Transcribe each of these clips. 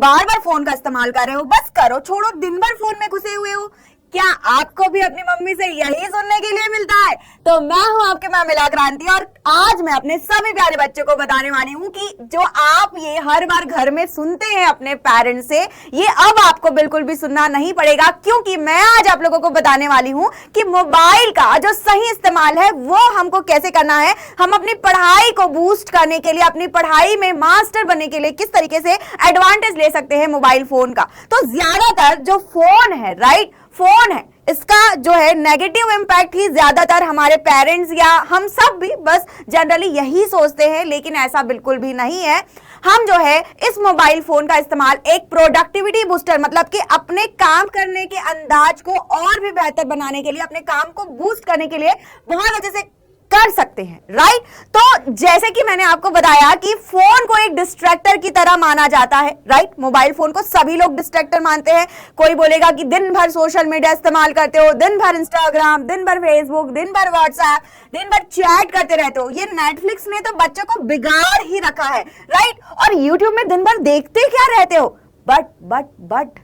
बार बार phone का इस्तेमाल कर रहे हो, बस करो, छोड़ो, दिन भर फोन में घुसे हुए हो। क्या आपको भी अपनी मम्मी से यही सुनने के लिए मिलता है? तो मैं हूं आपके माँ मिला क्रांति, और आज मैं अपने सभी प्यारे बच्चों को बताने वाली हूं कि जो आप ये हर बार घर में सुनते हैं अपने पेरेंट्स से, ये अब आपको बिल्कुल भी सुनना नहीं पड़ेगा, क्योंकि मैं आज आप लोगों को बताने वाली हूं कि मोबाइल का जो सही इस्तेमाल है वो हमको कैसे करना है। हम अपनी पढ़ाई को बूस्ट करने के लिए, अपनी पढ़ाई में मास्टर बनने के लिए किस तरीके से एडवांटेज ले सकते हैं मोबाइल फोन का। तो ज्यादातर जो फोन है, राइट, फोन है, इसका जो है नेगेटिव इंपैक्ट ही ज्यादातर हमारे पेरेंट्स या हम सब भी बस जनरली यही सोचते हैं, लेकिन ऐसा बिल्कुल भी नहीं है। हम जो है इस मोबाइल फोन का इस्तेमाल एक प्रोडक्टिविटी बूस्टर, मतलब कि अपने काम करने के अंदाज को और भी बेहतर बनाने के लिए, अपने काम को बूस्ट करने के लिए बहुत अच्छे से कर सकते हैं, राइट। तो जैसे कि मैंने आपको बताया कि फोन को एक डिस्ट्रैक्टर की तरह माना जाता है, राइट। मोबाइल फोन को सभी लोग डिस्ट्रैक्टर मानते हैं। कोई बोलेगा कि दिन भर सोशल मीडिया इस्तेमाल करते हो, दिन भर इंस्टाग्राम, दिन भर फेसबुक, दिन भर व्हाट्सएप, दिन भर चैट करते रहते हो। ये नेटफ्लिक्स ने तो बच्चों को बिगाड़ ही रखा है, राइट। और यूट्यूब में दिन भर देखते क्या रहते हो? बट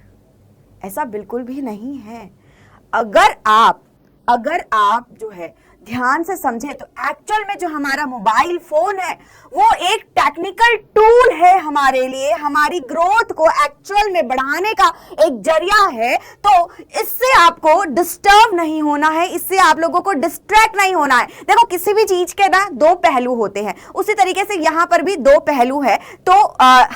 ऐसा बिल्कुल भी नहीं है। अगर आप जो है ध्यान से समझे तो एक्चुअल में जो हमारा मोबाइल फोन है वो एक टेक्निकल टूल है हमारे लिए, हमारी ग्रोथ को एक्चुअल में बढ़ाने का एक जरिया है। तो इससे आपको डिस्टर्ब नहीं होना है, इससे आप लोगों को डिस्ट्रैक्ट नहीं होना है। देखो, किसी भी चीज के ना दो पहलू होते हैं, उसी तरीके से यहां पर भी दो पहलू है। तो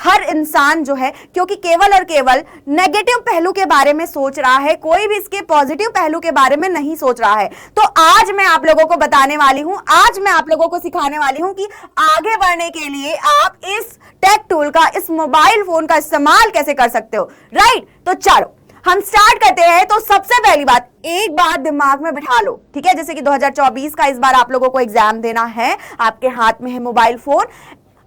हर इंसान जो है, क्योंकि केवल और केवल नेगेटिव पहलू के बारे में सोच रहा है, कोई भी इसके पॉजिटिव पहलू के बारे में नहीं सोच रहा है। तो आज मैं आप लोगों को बताने वाली हूं, आज मैं आप लोगों को सिखाने वाली हूं कि आगे बढ़ने के लिए आप इस टेक टूल का, इस मोबाइल फोन का इस्तेमाल कैसे कर सकते हो, राइट। तो चलो हम स्टार्ट करते हैं। तो सबसे पहली बात, एक बात दिमाग में बिठा लो, ठीक है। जैसे कि 2024 का इस बार आप लोगों को एग्जाम देना है, आपके हाथ में है मोबाइल फोन।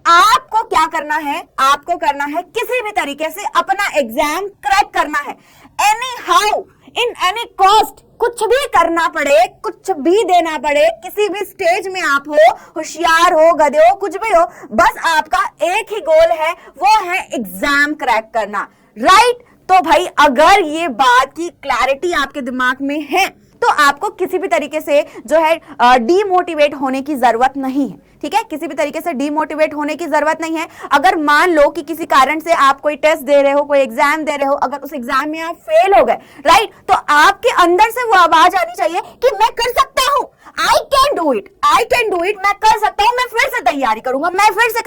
आपको क्या करना है? आपको करना है किसी भी तरीके से अपना एग्जाम क्रैक करना है, any how, in any cost. कुछ भी करना पड़े, कुछ भी देना पड़े, किसी भी स्टेज में आप हो, होशियार हो, गधे हो, कुछ भी हो, बस आपका एक ही गोल है, वो है एग्जाम क्रैक करना, राइट। तो भाई अगर ये बात की क्लैरिटी आपके दिमाग में है तो आपको किसी भी तरीके से जो है डीमोटिवेट होने की जरूरत नहीं है, ठीक है। किसी भी तरीके से डीमोटिवेट होने की जरूरत नहीं है। अगर मान लो कि किसी कारण से आप कोई टेस्ट दे रहे हो, कोई एग्जाम दे रहे हो, अगर उस एग्जाम में आप फेल हो गए, राइट, तो आपके अंदर से वो आवाज आनी चाहिए कि मैं कर सकता हूं, आई कैन डू इट, मैं कर सकता हूं, मैं फिर से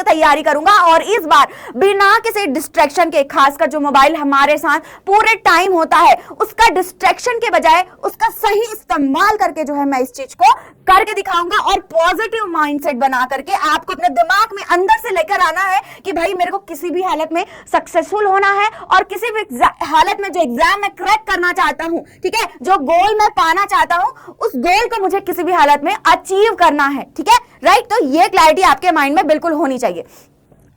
तैयारी करूंगा, और इस बार बिना किसी डिस्ट्रैक्शन के, खासकर जो मोबाइल हमारे साथ पूरे टाइम होता है, उसका डिस्ट्रैक्शन के बजाय उसका सही इस्तेमाल करके जो है मैं इस चीज को करके दिखाऊंगा। और पॉजिटिव माइंडसेट बना करके आपको अपने दिमाग में अंदर से लेकर आना है कि भाई मेरे को किसी भी हालत में सक्सेसफुल होना है, और किसी भी हालत में जो एग्जाम मैं क्रैक करना चाहता हूं, ठीक है, जो गोल मैं पाना चाहता हूं, उस गोल को मुझे किसी भी हालत में अचीव करना है, ठीक है, राइट। तो ये क्लैरिटी आपके माइंड में बिल्कुल होनी चाहिए।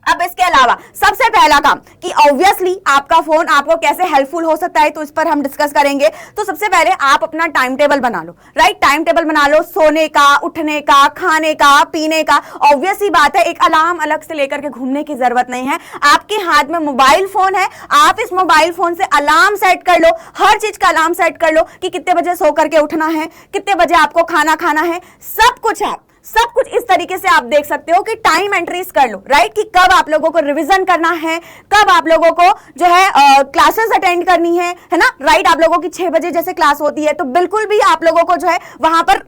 अब इसके अलावा सबसे पहला काम कि ऑब्वियसली आपका फोन आपको कैसे हेल्पफुल हो सकता है, तो इस पर हम डिस्कस करेंगे। तो सबसे पहले आप अपना टाइम टेबल बना लो, राइट। टाइम टेबल बना लो, सोने का, उठने का, खाने का, पीने का। ऑब्वियस ही बात है, एक अलार्म अलग से लेकर के घूमने की जरूरत नहीं है। आपके हाथ में मोबाइल फोन है, आप इस मोबाइल फोन से अलार्म सेट कर लो, हर चीज का अलार्म सेट कर लो कि कितने बजे सो करके उठना है, कितने बजे आपको खाना खाना है, सब कुछ इस तरीके से आप देख सकते हो कि टाइम एंट्रीज कर लो, राइट, कि कब आप लोगों को रिवीजन करना है, कब आप लोगों को जो है क्लासेस अटेंड करनी है ना, राइट। आप लोगों की 6 बजे जैसे क्लास होती है, तो बिल्कुल भी आप लोगों को जो है वहां पर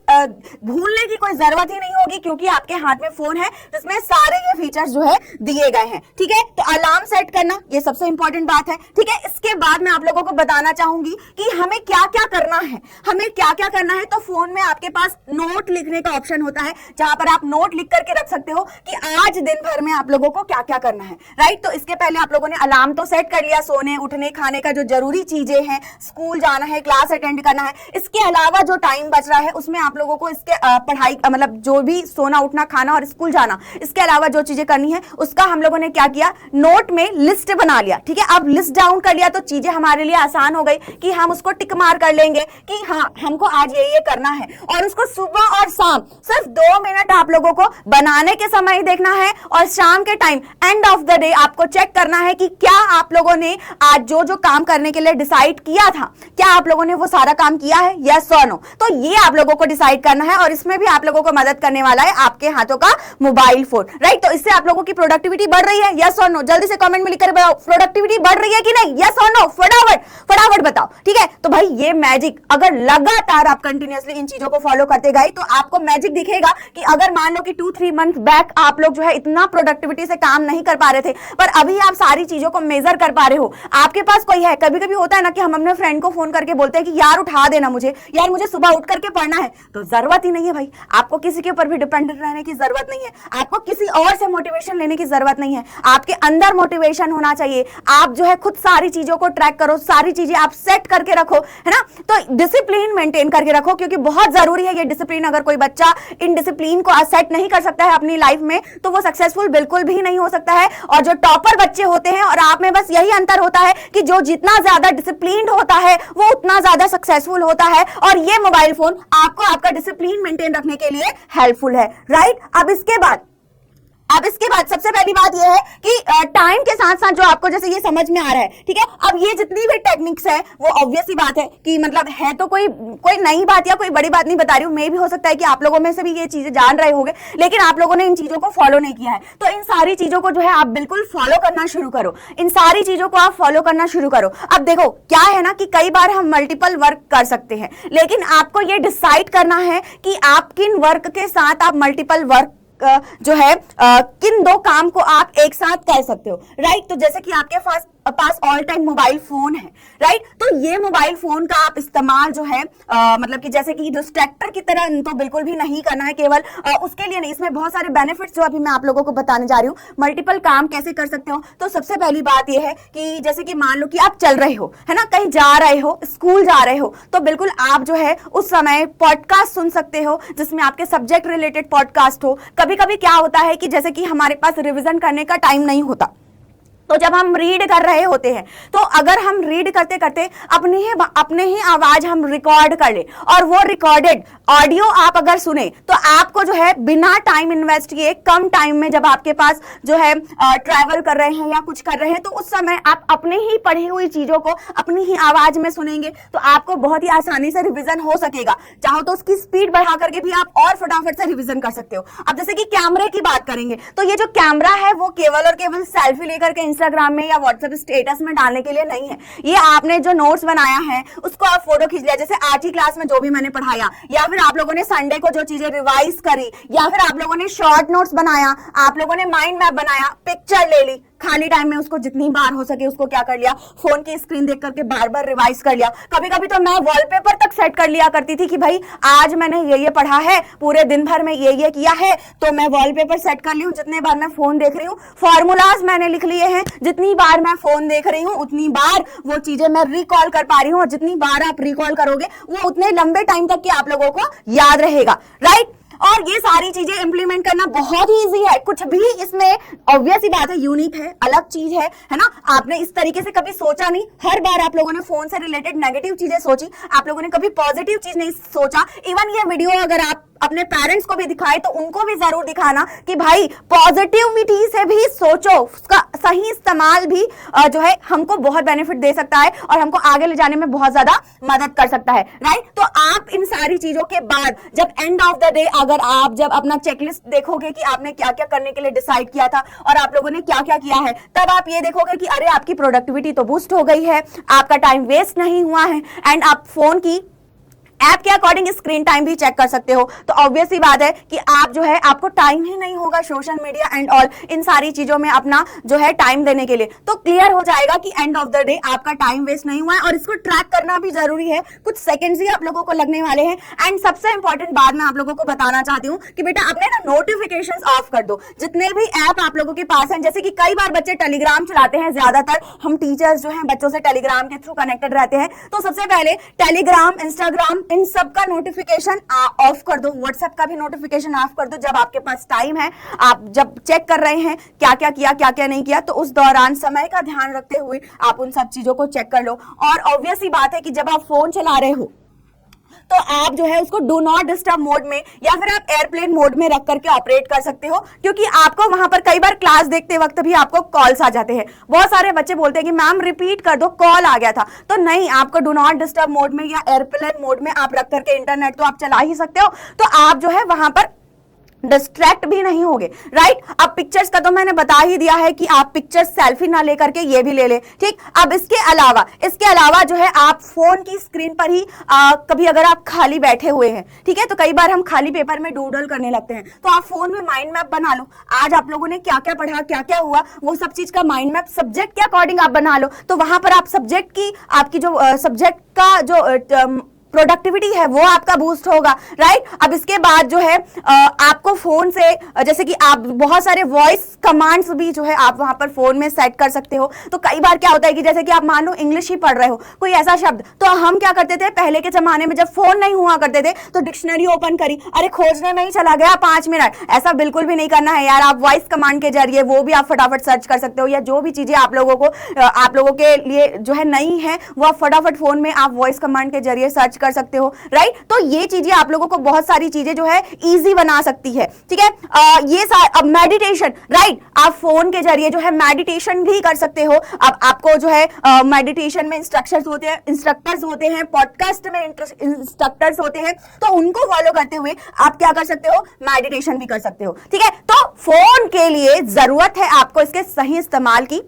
भूलने की कोई जरूरत ही नहीं होगी, क्योंकि आपके हाथ में फोन है जिसमें सारे ये फीचर्स जो है दिए गए हैं, ठीक है। तो अलार्म सेट करना ये सबसे इंपॉर्टेंट बात है, ठीक है। इसके बाद मैं आप लोगों को बताना चाहूंगी कि हमें क्या क्या करना है। तो फोन में आपके पास नोट लिखने का ऑप्शन होता है, जहां पर आप नोट लिख करके रख सकते हो कि आज दिन भर में आप लोगों को क्या क्या करना है, राइट। तो इसके पहले आप लोगों ने अलार्म तो सेट कर लिया, सोने उठने खाने का जो जरूरी चीजें हैं, स्कूल जाना है, क्लास अटेंड करना है। इसके अलावा जो टाइम बच रहा है उसमें आप लोगों को इसके पढ़ाई मतलब जो भी सोना उठना खाना और स्कूल जाना, इसके अलावा जो चीजें करनी है उसका हम लोगों ने क्या किया, नोट में लिस्ट बना लिया, ठीक है। अब लिस्ट डाउन कर लिया तो चीजें हमारे लिए आसान हो गई कि हम उसको टिक मार कर लेंगे कि हाँ हमको आज ये करना है। और उसको सुबह और शाम सिर्फ 2 2 मिनट आप लोगों को बनाने के समय देखना है और शाम के time end of the day आपको चेक करना है कि क्या आप लोगों ने आज जो जो काम करने के लिए डिसाइड किया था, क्या आप लोगों ने वो सारा काम किया है, यस और नो। तो ये आप लोगों को डिसाइड करना है और इसमें भी आप लोगों को मदद करने वाला है आपके हाथों का मोबाइल फोन, राइट। तो इससे आप लोगों की प्रोडक्टिविटी बढ़ रही है, यस और नो। जल्दी से कमेंट में लिखकर बताओ प्रोडक्टिविटी बढ़ रही है कि नहीं, यस और नो, फटाफट फटाफट बताओ, ठीक है। तो भाई ये मैजिक अगर लगातार आप कंटिन्यूअसली इन चीजों को फॉलो करते गए तो आपको मैजिक दिखेगा कि अगर मान लो कि 2-3 मंथ बैक आप लोग जो है इतना प्रोडक्टिविटी से काम नहीं कर पा रहे थे, पर अभी आप सारी चीजों को मेजर कर पा रहे हो, आपके पास कोई है। कभी कभी होता है ना कि हम अपने फ्रेंड को फोन करके बोलते हैं कि यार उठा देना मुझे, यार मुझे सुबह उठ करके पढ़ना है। तो जरूरत ही नहीं है भाई, आपको किसी के ऊपर भी डिपेंडेंट रहने की जरूरत नहीं है, आपको किसी और से मोटिवेशन लेने की जरूरत नहीं है। आपके अंदर मोटिवेशन होना चाहिए। आप जो है खुद सारी चीजों को ट्रैक करो, सारी चीजें आप सेट करके रखो, है ना। तो डिसिप्लिन मेंटेन करके रखो, क्योंकि बहुत जरूरी है ये डिसिप्लिन। अगर कोई बच्चा इन डिसिप्लिन को सेट नहीं कर सकता है अपनी लाइफ में तो वो सक्सेसफुल बिल्कुल भी नहीं हो सकता है। और जो टॉपर बच्चे होते हैं और आप में बस यही अंतर होता है कि जो जितना ज्यादा डिसिप्लिन होता है वो उतना ज्यादा सक्सेसफुल होता है। और ये मोबाइल फोन आपको आपका डिसिप्लिन मेंटेन रखने के लिए हेल्पफुल है, राइट। अब इसके बाद सबसे पहली बात यह है कि टाइम के साथ साथ जो आपको जैसे ये समझ में आ रहा है, ठीक है। अब ये जितनी भी टेक्निक्स है वो ऑब्वियस ही बात है कि मतलब है तो कोई नई बात या कोई बड़ी बात नहीं बता रही हूं। मे भी हो सकता है कि आप लोगों में से भी ये चीजें जान रहे होंगे, लेकिन आप लोगों ने इन चीजों को फॉलो नहीं किया है। तो इन सारी चीजों को जो है आप बिल्कुल फॉलो करना शुरू करो, इन सारी चीजों को आप फॉलो करना शुरू करो। अब देखो क्या है ना कि कई बार हम मल्टीपल वर्क कर सकते हैं, लेकिन आपको ये डिसाइड करना है कि आप किन वर्क के साथ आप मल्टीपल वर्क जो है किन 2 काम को आप एक साथ कर सकते हो, राइट। तो जैसे कि आपके पास ऑल टाइम मोबाइल फोन है, राइट। तो ये मोबाइल फोन का आप इस्तेमाल जो है मतलब कि जैसे कि डिस्ट्रैक्टर की तरह तो बिल्कुल भी नहीं करना है, केवल उसके लिए नहीं। इसमें बहुत सारे बेनिफिट्स जो अभी मैं आप लोगों को बताने जा रही हूँ। मल्टीपल काम कैसे कर सकते हो, तो सबसे पहली बात यह है कि जैसे कि मान लो कि आप चल रहे हो, है ना, कहीं जा रहे हो, स्कूल जा रहे हो, तो बिल्कुल आप जो है उस समय पॉडकास्ट सुन सकते हो जिसमें आपके सब्जेक्ट रिलेटेड पॉडकास्ट हो। कभी कभी क्या होता है कि जैसे कि हमारे पास रिवीजन करने का टाइम नहीं होता, तो जब हम रीड कर रहे होते हैं तो अगर हम रीड करते करते अपने ही आवाज हम रिकॉर्ड कर ले और वो रिकॉर्डेड ऑडियो आप अगर सुने तो आपको जो है बिना टाइम इन्वेस्ट किए कम टाइम में जब आपके पास जो है ट्रैवल कर रहे हैं या कुछ कर रहे हैं तो उस समय आप अपने ही पढ़ी हुई चीजों को अपनी ही आवाज में सुनेंगे तो आपको बहुत ही आसानी से रिवीजन हो सकेगा। चाहो तो उसकी स्पीड बढ़ा करके भी आप और फटाफट से रिवीजन कर सकते हो। अब जैसे कि कैमरे की बात करेंगे तो ये जो कैमरा है वो केवल और केवल सेल्फी लेकर के इंस्टाग्राम में या व्हाट्सएप स्टेटस में डालने के लिए नहीं है। ये आपने जो नोट्स बनाया है उसको आप फोटो खींच लिया, जैसे आज की क्लास में जो भी मैंने पढ़ाया, या फिर आप लोगों ने संडे को जो चीजें रिवाइज करी, या फिर आप लोगों ने शॉर्ट नोट्स बनाया, आप लोगों ने माइंड मैप बनाया, पिक्चर ले ली, खाली टाइम में उसको जितनी बार हो सके उसको क्या कर लिया, फोन की स्क्रीन देख करके बार बार रिवाइज कर लिया। कभी कभी तो मैं वॉलपेपर तक सेट कर लिया करती थी कि भाई आज मैंने ये पढ़ा है, पूरे दिन भर में ये किया है, तो मैं वॉलपेपर सेट कर ली हूँ। जितने बार मैं फोन देख रही हूँ फॉर्मूलाज मैंने लिख लिए हैं, जितनी बार मैं फोन देख रही हूँ उतनी बार वो चीजें मैं रिकॉल कर पा रही हूँ, और जितनी बार आप रिकॉल करोगे वो उतने लंबे टाइम तक कि आप लोगों को याद रहेगा, राइट। और ये सारी चीजें इंप्लीमेंट करना बहुत ही इजी है, कुछ भी इसमें ऑब्वियस ही बात है यूनिक है, अलग चीज है ना। आपने इस तरीके से कभी सोचा नहीं, हर बार आप लोगों ने फोन से रिलेटेड नेगेटिव चीजें सोची, आप लोगों ने कभी पॉजिटिव चीज नहीं सोचा। इवन ये वीडियो अगर आप अपने पेरेंट्स को भी दिखाए तो उनको भी जरूर दिखाना कि भाई पॉजिटिविटी से भी सोचो, उसका सही इस्तेमाल भी जो है हमको बहुत बेनिफिट दे सकता है और हमको आगे ले जाने में बहुत ज्यादा मदद कर सकता है, राइट। तो आप इन सारी चीजों के बाद जब एंड ऑफ द डे अगर आप जब अपना चेकलिस्ट देखोगे कि आपने क्या क्या करने के लिए डिसाइड किया था और आप लोगों ने क्या क्या किया है, तब आप ये देखोगे कि अरे आपकी प्रोडक्टिविटी तो बूस्ट हो गई है, आपका टाइम वेस्ट नहीं हुआ है, एंड आप फोन की ऐप के अकॉर्डिंग स्क्रीन टाइम भी चेक कर सकते हो। तो ऑब्वियस सी बात है कि आप जो है आपको टाइम ही नहीं होगा social media and all in सारी चीजों में अपना जो है टाइम देने के लिए। तो क्लियर हो जाएगा कि एंड ऑफ द डे आपका टाइम वेस्ट नहीं हुआ है, और इसको ट्रैक करना भी जरूरी है, कुछ सेकंड्स ही आप लोगों को लगने वाले हैं। एंड सबसे इंपॉर्टेंट बात मैं आप लोगों को बताना चाहती हूँ कि बेटा अपने ना नोटिफिकेशंस ऑफ कर दो, जितने भी ऐप आप लोगों के पास हैं। जैसे कि कई बार बच्चे टेलीग्राम चलाते हैं, ज्यादातर हम टीचर्स जो हैं बच्चों से टेलीग्राम के थ्रू कनेक्टेड रहते हैं, तो सबसे पहले टेलीग्राम, इंस्टाग्राम, इन सब का नोटिफिकेशन ऑफ कर दो, व्हाट्सएप का भी नोटिफिकेशन ऑफ कर दो। जब आपके पास टाइम है, आप जब चेक कर रहे हैं क्या क्या किया क्या क्या नहीं किया, तो उस दौरान समय का ध्यान रखते हुए आप उन सब चीजों को चेक कर लो। और ऑब्वियस ही बात है कि जब आप फोन चला रहे हो तो आप जो है उसको डू नॉट डिस्टर्ब मोड में या फिर आप एयरप्लेन मोड में रख करके ऑपरेट कर सकते हो, क्योंकि आपको वहां पर कई बार क्लास देखते वक्त भी आपको कॉल्स आ जाते हैं। बहुत सारे बच्चे बोलते हैं कि मैम रिपीट कर दो, कॉल आ गया था। तो नहीं, आपको डू नॉट डिस्टर्ब मोड में या एयरप्लेन मोड में आप रख करके इंटरनेट तो आप चला ही सकते हो, तो आप जो है वहां पर डिस्ट्रैक्ट भी नहीं होगे, राइट। अब पिक्चर्स का तो मैंने बता ही दिया है कि आप पिक्चर्स सेल्फी ना लेकर के ये भी ले ले, ठीक। अब इसके अलावा जो है आप फोन की स्क्रीन पर ही कभी अगर आप खाली बैठे हुए हैं, ठीक है, तो कई बार हम खाली पेपर में डूडल करने लगते हैं, तो आप फोन में माइंड मैप बना लो। आज आप लोगों ने क्या क्या पढ़ा, क्या क्या हुआ, वो सब चीज का माइंड मैप सब्जेक्ट के अकॉर्डिंग आप बना लो। तो वहां पर आप सब्जेक्ट की आपकी जो सब्जेक्ट का जो प्रोडक्टिविटी है वो आपका बूस्ट होगा, राइट। अब इसके बाद जो है आपको फोन से जैसे कि आप बहुत सारे वॉइस कमांड्स भी जो है आप वहां पर फोन में सेट कर सकते हो। तो कई बार क्या होता है कि जैसे कि आप मान लो इंग्लिश ही पढ़ रहे हो, कोई ऐसा शब्द, तो हम क्या करते थे पहले के जमाने में जब फोन नहीं हुआ करते थे तो डिक्शनरी ओपन करी, अरे खोजने में ही चला गया 5 मिनट। ऐसा बिल्कुल भी नहीं करना है यार। आप वॉइस कमांड के जरिए वो भी आप फटाफट सर्च कर सकते हो, या जो भी चीजें आप लोगों के लिए जो है नई है वो आप फटाफट फोन में आप वॉइस कमांड के जरिए सर्च कर सकते हो, राइट। तो ये चीजें आप लोगों को बहुत सारी चीजें जो है इजी बना सकती है, ठीक है। अब मेडिटेशन, राइट, आप फोन के जरिए जो है मेडिटेशन भी कर सकते हो। अब आपको जो है मेडिटेशन में इंस्ट्रक्टर्स होते हैं, पॉडकास्ट में इंस्ट्रक्टर्स होते हैं, तो उनको फॉलो करते हुए आप क्या कर सकते हो, मेडिटेशन भी कर सकते हो, ठीक है। तो फोन के लिए जरूरत है आपको इसके सही इस्तेमाल की,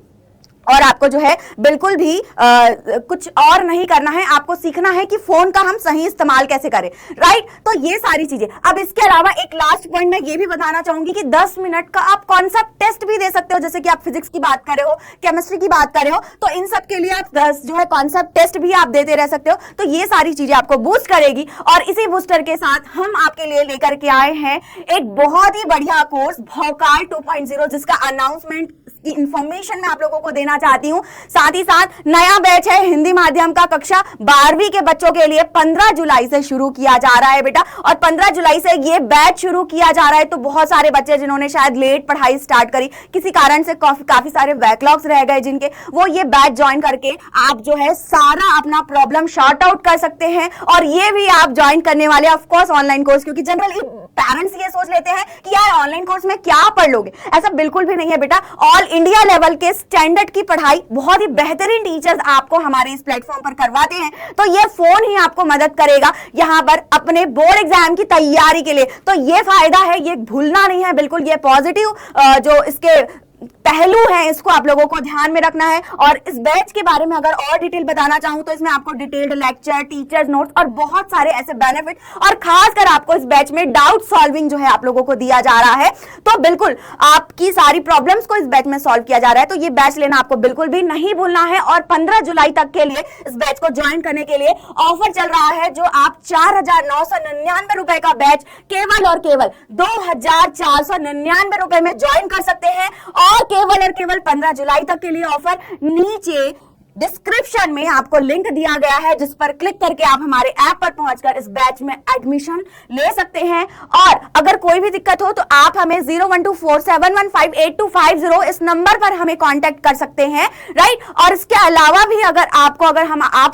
और आपको जो है बिल्कुल भी कुछ और नहीं करना है, आपको सीखना है कि फोन का हम सही इस्तेमाल कैसे करें, राइट। तो ये सारी चीजें। अब इसके अलावा एक लास्ट पॉइंट मैं ये भी बताना चाहूंगी कि 10 मिनट का आप कॉन्सेप्ट टेस्ट भी दे सकते हो। जैसे कि आप फिजिक्स की बात कर रहे हो, केमिस्ट्री की बात कर रहे हो, तो इन सब के लिए आप 10 जो है कॉन्सेप्ट टेस्ट भी आप देते रह सकते हो। तो ये सारी चीजें आपको बूस्ट करेगी, और इसी बूस्टर के साथ हम आपके लिए लेकर के आए हैं एक बहुत ही बढ़िया कोर्स भौकाल 2.0, जिसका अनाउंसमेंट की इंफॉर्मेशन मैं आप लोगों को देना चाहती हूं। साथ ही साथ नया बैच है हिंदी माध्यम का कक्षा 12वीं के बच्चों के लिए 15 जुलाई से शुरू किया जा रहा है बेटा, और 15 जुलाई से ये बैच शुरू किया जा रहा है। तो बहुत सारे बच्चे जिन्होंने शायद लेट पढ़ाई स्टार्ट करी, किसी कारण से काफी सारे बैकलॉग्स रह गए जिनके, वो ये बैच ज्वाइन करके आप जो है सारा अपना प्रॉब्लम शॉर्ट आउट कर सकते हैं। और ये भी आप ज्वाइन करने वाले ऑफ कोर्स ऑनलाइन कोर्स, क्योंकि जनरली पेरेंट्स ये सोच लेते हैं कि यार ऑनलाइन कोर्स में क्या पढ़ लोगे। ऐसा बिल्कुल भी नहीं है बेटा। ऑल इंडिया लेवल के स्टैंडर्ड की पढ़ाई बहुत ही बेहतरीन टीचर्स आपको हमारे इस प्लेटफॉर्म पर करवाते हैं। तो ये फोन ही आपको मदद करेगा यहां पर अपने बोर्ड एग्जाम की तैयारी के लिए। तो ये फायदा है, ये भूलना नहीं है बिल्कुल। ये पॉजिटिव जो इसके पहलू है इसको आप लोगों को ध्यान में रखना है। और इस बैच के बारे में अगर और डिटेल बताना चाहूं तो इसमें आपको डिटेल्ड लेक्चर, टीचर्स नोट्स और बहुत सारे ऐसे बेनिफिट, और खासकर आपको इस बैच में डाउट सॉल्विंग जो है आप लोगों को दिया जा रहा है। तो बिल्कुल आपकी सारी प्रॉब्लम्स को इस बैच में सॉल्व किया जा रहा है। तो ये बैच लेना आपको बिल्कुल भी नहीं भूलना है। और 15 जुलाई तक के लिए इस बैच को ज्वाइन करने के लिए ऑफर चल रहा है, जो आप 4,999 रुपए का बैच केवल और केवल 2,499 रुपए में ज्वाइन कर सकते हैं। और केवल 15 जुलाई तक के लिए ऑफर। नीचे डिस्क्रिप्शन में आपको लिंक दिया गया है, जिस पर क्लिक करके आप हमारे ऐप पर पहुंचकर इस बैच में एडमिशन ले सकते हैं। और अगर कोई भी दिक्कत हो तो आप हमें 012471158250 इस नंबर पर हमें कांटेक्ट कर सकते हैं, राइट। और इसके अलावा भी अगर आप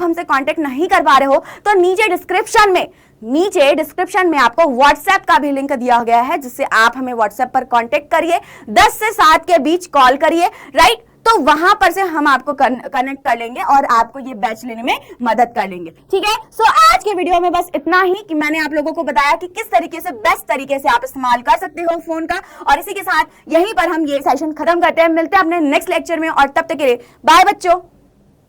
हमसे कांटेक्ट नहीं कर पा रहे हो तो नीचे डिस्क्रिप्शन में आपको व्हाट्सएप का भी लिंक दिया गया है, जिससे आप हमें व्हाट्सएप पर कांटेक्ट करिए। 10 से 7 के बीच कॉल करिए, राइट। तो वहां पर से हम आपको कनेक्ट कर लेंगे और आपको ये बैच लेने में मदद कर लेंगे, ठीक है। सो आज के वीडियो में बस इतना ही कि मैंने आप लोगों को बताया कि किस तरीके से बेस्ट तरीके से आप इस्तेमाल कर सकते हो फोन का। और इसी के साथ यहीं पर हम ये सेशन खत्म करते हैं। मिलते हैं अपने नेक्स्ट लेक्चर में, और तब तक के लिए बाय बच्चों।